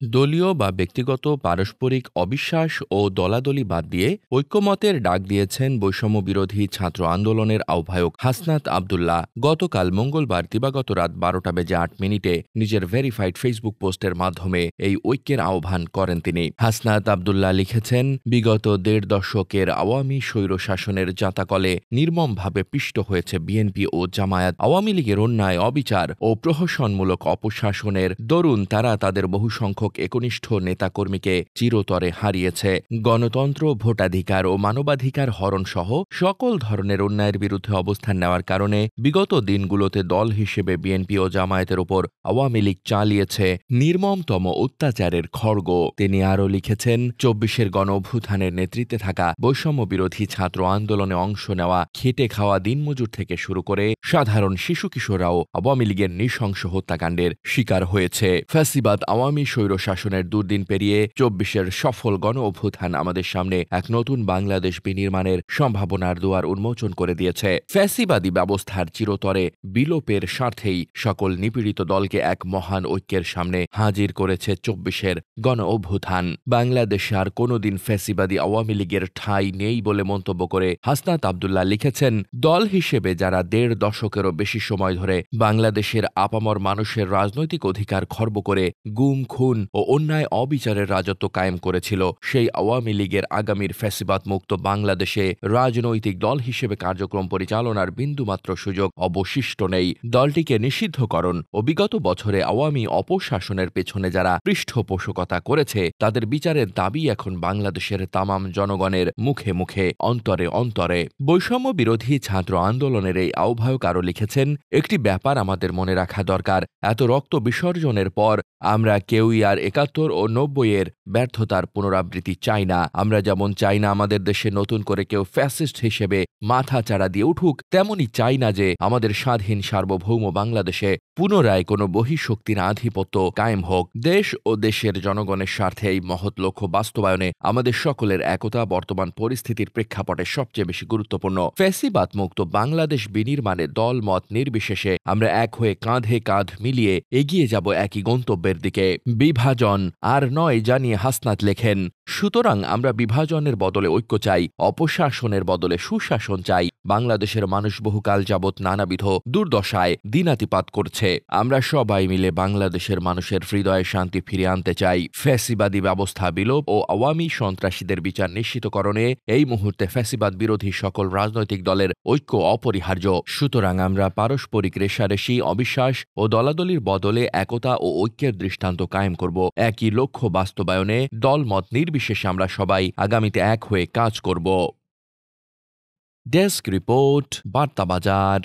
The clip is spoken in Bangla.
দলীয় বা ব্যক্তিগত পারস্পরিক অবিশ্বাস ও দলাদলি বাদ দিয়ে ঐক্যমতের ডাক দিয়েছেন বৈষম্যবিরোধী ছাত্র আন্দোলনের আহ্বায়ক হাসনাত আবদুল্লাহ। গতকাল মঙ্গলবার দিবাগত রাত 12:08 নিজের ভেরিফাইড ফেসবুক পোস্টের মাধ্যমে এই ঐক্যের আহ্বান করেন তিনি। হাসনাত আবদুল্লাহ লিখেছেন, বিগত ১.৫ দশকের আওয়ামী স্বৈরশাসনের জাঁতাকলে নির্মমভাবে পিষ্ট হয়েছে বিএনপি ও জামায়াত। আওয়ামী লীগের অন্যায়, অবিচার ও প্রহসনমূলক অপশাসনের দরুন তারা তাদের বহু সংখ্যক একনিষ্ঠ নেতাকর্মীকে চিরতরে হারিয়েছে। গণতন্ত্র, ভোটাধিকার ও মানবাধিকার হরণসহ সকল ধরনের অন্যায়ের বিরুদ্ধে অবস্থান নেওয়ার কারণে বিগত দিনগুলোতে দল হিসেবে বিএনপি ও জামায়াতের উপর আওয়ামী লীগ চালিয়েছে নির্মমতম অত্যাচারের খড়গ। তিনি আরও লিখেছেন, ২৪-এর গণঅভ্যুত্থানের নেতৃত্বে থাকা বৈষম্যবিরোধী ছাত্র আন্দোলনে অংশ নেওয়া খেটে খাওয়া দিনমজুর থেকে শুরু করে সাধারণ শিশু কিশোররাও আওয়ামী লীগের নৃশংস হত্যাকাণ্ডের শিকার হয়েছে। ফ্যাসিবাদ আওয়ামী স্বৈরশাসনের দুর্দিন পেরিয়ে ২৪-এর সফল গণ অভ্যুত্থান আমাদের সামনে এক নতুন বাংলাদেশ বিনির্মাণের সম্ভাবনার দুয়ার উন্মোচন করে দিয়েছে। ফ্যাসিবাদী ব্যবস্থার চিরতরে বিলোপের স্বার্থেই সকল নিপীড়িত দলকে এক মহান ঐক্যের সামনে হাজির করেছে ২৪-এর গণ অভ্যুত্থান। বাংলাদেশে আর কোনোদিন ফ্যাসিবাদী আওয়ামী লীগের ঠাঁই নেই বলে মন্তব্য করে হাসনাত আবদুল্লাহ লিখেছেন, দল হিসেবে যারা ১.৫ দশকেরও বেশি সময় ধরে বাংলাদেশের আপামর মানুষের রাজনৈতিক অধিকার খর্ব করে গুম, খুন ও অন্যায় অবিচারের রাজত্ব কায়েম করেছিল, সেই আওয়ামী লীগের আগামীর ফ্যাসিবাদ মুক্ত বাংলাদেশে রাজনৈতিক দল হিসেবে কার্যক্রম পরিচালনার বিন্দুমাত্র সুযোগ অবশিষ্ট নেই। দলটিকে নিষিদ্ধকরণ ও বিগত বছরে আওয়ামী অপশাসনের পেছনে যারা পৃষ্ঠপোষকতা করেছে তাদের বিচারের দাবি এখন বাংলাদেশের তামাম জনগণের মুখে মুখে, অন্তরে অন্তরে। বৈষম্য বিরোধী ছাত্র আন্দোলনের এই আহ্বায়ক আরও লিখেছেন, একটি ব্যাপার আমাদের মনে রাখা দরকার, এত রক্ত বিসর্জনের পর আমরা কেউই আর ৭১ ও ৯০-এর ব্যর্থতার পুনরাবৃত্তি চাই না। আমরা যেমন চাই না আমাদের দেশে নতুন করে কেউ ফ্যাসিস্ট হিসেবে মাথা চাড়া দিয়ে উঠুক, তেমনই চাই না যে আমাদের স্বাধীন সার্বভৌম বাংলাদেশে পুনরায় কোনো বহিঃশক্তির আধিপত্য কায়েম হোক। দেশ ও দেশের জনগণের স্বার্থে এই মহৎ লক্ষ্য বাস্তবায়নে আমাদের সকলের একতা বর্তমান পরিস্থিতির প্রেক্ষাপটে সবচেয়ে বেশি গুরুত্বপূর্ণ। ফ্যাসিবাদ মুক্ত বাংলাদেশ বিনির্মাণে দল মত নির্বিশেষে আমরা এক হয়ে কাঁধে কাঁধ মিলিয়ে এগিয়ে যাব একই গন্তব্যের দিকে। বিভাজন আর নয় জানিয়ে হাসনাত লেখেন, সুতরাং আমরা বিভাজনের বদলে ঐক্য চাই, অপশাসনের বদলে সুশাসন চাই। বাংলাদেশের মানুষ বহুকাল যাবৎ নানাবিধ দুর্দশায় দিনাতিপাত করছে। আমরা সবাই মিলে বাংলাদেশের মানুষের হৃদয়ে শান্তি ফিরিয়ে আনতে চাই। ফ্যাসিবাদী ব্যবস্থা বিলোপ ও আওয়ামী সন্ত্রাসীদের বিচার নিশ্চিতকরণে এই মুহূর্তে ফ্যাসিবাদ বিরোধী সকল রাজনৈতিক দলের ঐক্য অপরিহার্য। সুতরাং আমরা পারস্পরিক রেষারেষি, অবিশ্বাস ও দলাদলির বদলে একতা ও ঐক্যের দৃষ্টান্ত কায়েম করব। একই লক্ষ্য বাস্তবায়নে দলমত নির্বিশেষে আমরা সবাই আগামীতে এক হয়ে কাজ করব। ডেস্ক রিপোর্ট, বার্তা বাজার।